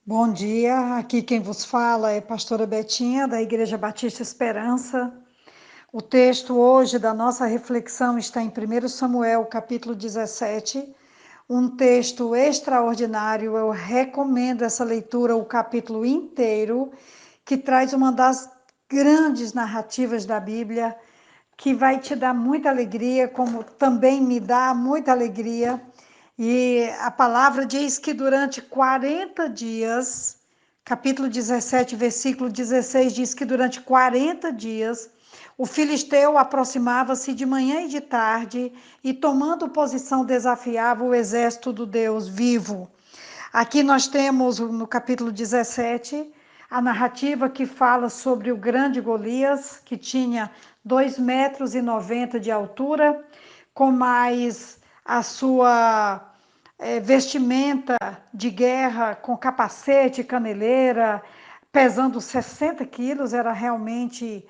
Bom dia, aqui quem vos fala é pastora Betinha, da Igreja Batista Esperança. O texto hoje da nossa reflexão está em 1 Samuel, capítulo 17, um texto extraordinário. Eu recomendo essa leitura, o capítulo inteiro, que traz uma das grandes narrativas da Bíblia, que vai te dar muita alegria, como também me dá muita alegria. E a palavra diz que durante 40 dias, capítulo 17, versículo 16, diz que durante 40 dias o filisteu aproximava-se de manhã e de tarde e, tomando posição, desafiava o exército do Deus vivo. Aqui nós temos no capítulo 17 a narrativa que fala sobre o grande Golias, que tinha 2,90 m de altura, com mais a sua vestimenta de guerra, com capacete, caneleira, pesando 60 quilos, era realmente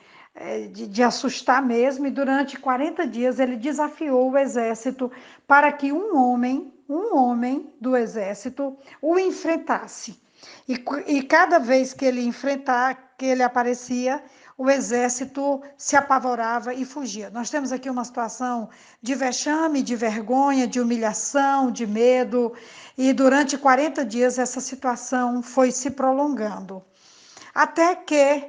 de assustar mesmo. E durante 40 dias ele desafiou o exército para que um homem do exército o enfrentasse. E cada vez que ele enfrentar, que ele aparecia, o exército se apavorava e fugia. Nós temos aqui uma situação de vexame, de vergonha, de humilhação, de medo, e durante 40 dias essa situação foi se prolongando. Até que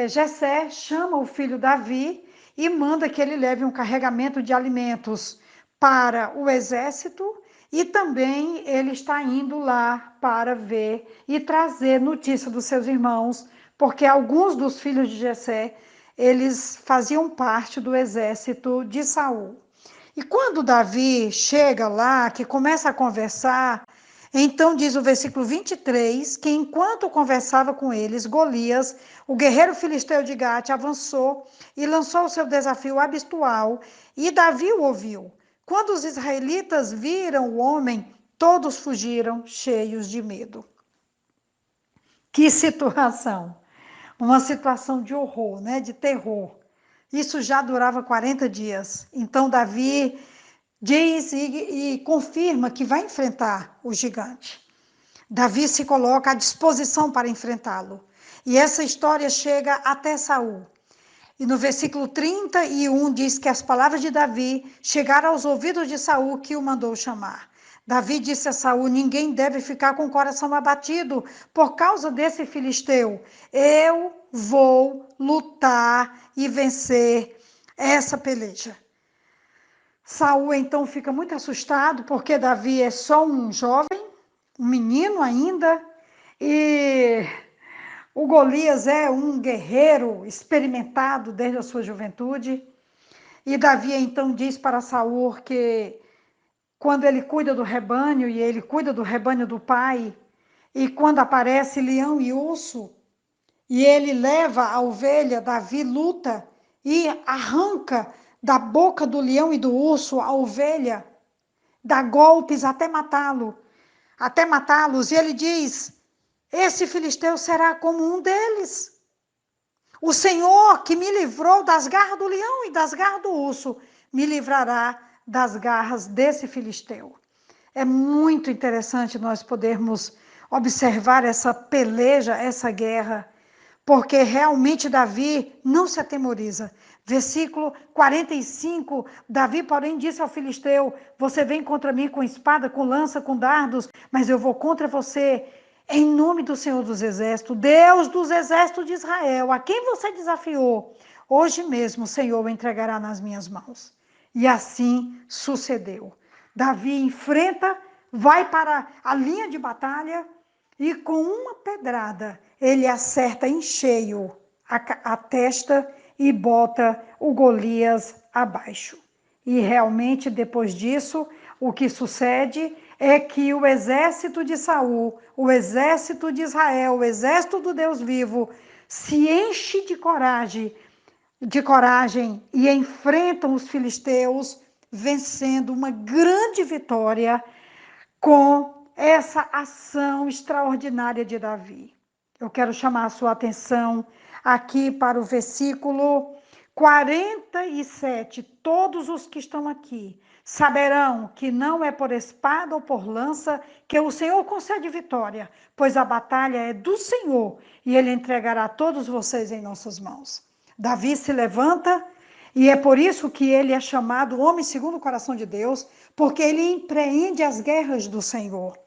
Jessé chama o filho Davi e manda que ele leve um carregamento de alimentos para o exército, e também ele está indo lá para ver e trazer notícia dos seus irmãos, porque alguns dos filhos de Jessé, eles faziam parte do exército de Saul. E quando Davi chega lá, que começa a conversar, então diz o versículo 23, que enquanto conversava com eles, Golias, o guerreiro filisteu de Gate, avançou e lançou o seu desafio habitual, e Davi o ouviu. Quando os israelitas viram o homem, todos fugiram cheios de medo. Que situação! Uma situação de horror, né? De terror. Isso já durava 40 dias. Então Davi diz e confirma que vai enfrentar o gigante. Davi se coloca à disposição para enfrentá-lo. E essa história chega até Saul. E no versículo 31 diz que as palavras de Davi chegaram aos ouvidos de Saul, que o mandou chamar. Davi disse a Saul: ninguém deve ficar com o coração abatido por causa desse filisteu. Eu vou lutar e vencer essa peleja. Saul então fica muito assustado, porque Davi é só um jovem, um menino ainda, e o Golias é um guerreiro experimentado desde a sua juventude. E Davi então diz para Saul que quando ele cuida do rebanho, e ele cuida do rebanho do pai, e quando aparece leão e urso, e ele leva a ovelha, Davi luta e arranca da boca do leão e do urso a ovelha, dá golpes até matá-los, e ele diz: esse filisteu será como um deles. O Senhor que me livrou das garras do leão e das garras do urso, me livrará das garras desse filisteu. É muito interessante nós podermos observar essa peleja, essa guerra, porque realmente Davi não se atemoriza. Versículo 45, Davi, porém, disse ao filisteu: você vem contra mim com espada, com lança, com dardos, mas eu vou contra você em nome do Senhor dos Exércitos, Deus dos Exércitos de Israel, a quem você desafiou. Hoje mesmo o Senhor o entregará nas minhas mãos. E assim sucedeu. Davi enfrenta, vai para a linha de batalha, e com uma pedrada ele acerta em cheio a testa e bota o Golias abaixo. E realmente, depois disso, o que sucede é que o exército de Saul, o exército de Israel, o exército do Deus vivo, se enche de coragem e enfrentam os filisteus, vencendo uma grande vitória com essa ação extraordinária de Davi. Eu quero chamar a sua atenção aqui para o versículo 47, todos os que estão aqui saberão que não é por espada ou por lança que o Senhor concede vitória, pois a batalha é do Senhor e Ele entregará todos vocês em nossas mãos. Davi se levanta e é por isso que ele é chamado homem segundo o coração de Deus, porque ele empreende as guerras do Senhor.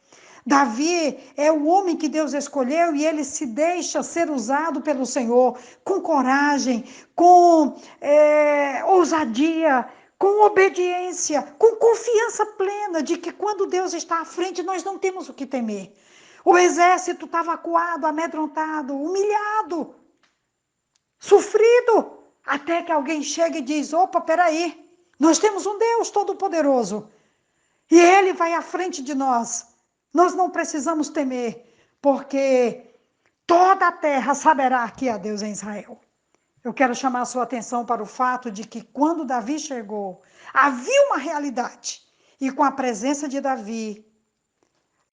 Davi é o homem que Deus escolheu e ele se deixa ser usado pelo Senhor com coragem, com ousadia, com obediência, com confiança plena de que quando Deus está à frente nós não temos o que temer. O exército estava acuado, amedrontado, humilhado, sofrido, até que alguém chega e diz: opa, peraí, nós temos um Deus todo-poderoso e Ele vai à frente de nós. Nós não precisamos temer, porque toda a terra saberá que há Deus em Israel. Eu quero chamar a sua atenção para o fato de que quando Davi chegou, havia uma realidade. E com a presença de Davi,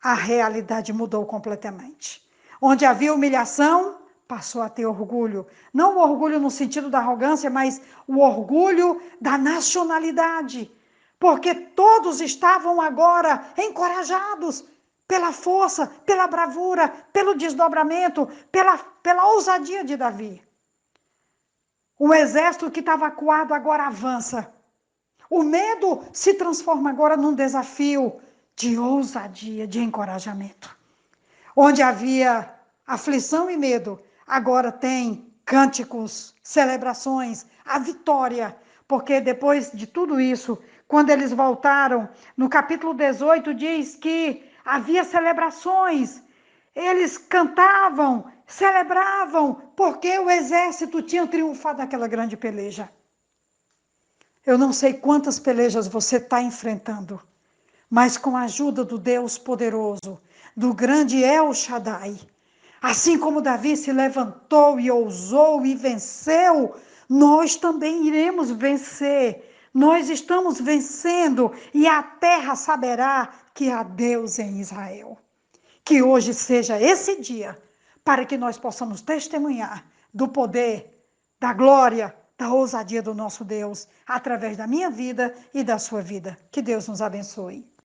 a realidade mudou completamente. Onde havia humilhação, passou a ter orgulho. Não o orgulho no sentido da arrogância, mas o orgulho da nacionalidade. Porque todos estavam agora encorajados pela força, pela bravura, pelo desdobramento, pela ousadia de Davi. O exército que estava acuado agora avança. O medo se transforma agora num desafio de ousadia, de encorajamento. Onde havia aflição e medo, agora tem cânticos, celebrações, a vitória. Porque depois de tudo isso, quando eles voltaram, no capítulo 18 diz que havia celebrações. Eles cantavam, celebravam, porque o exército tinha triunfado naquela grande peleja. Eu não sei quantas pelejas você está enfrentando, mas com a ajuda do Deus poderoso, do grande El Shaddai, assim como Davi se levantou e ousou e venceu, nós também iremos vencer. Nós estamos vencendo e a terra saberá que há Deus em Israel. Que hoje seja esse dia para que nós possamos testemunhar do poder, da glória, da ousadia do nosso Deus, através da minha vida e da sua vida. Que Deus nos abençoe.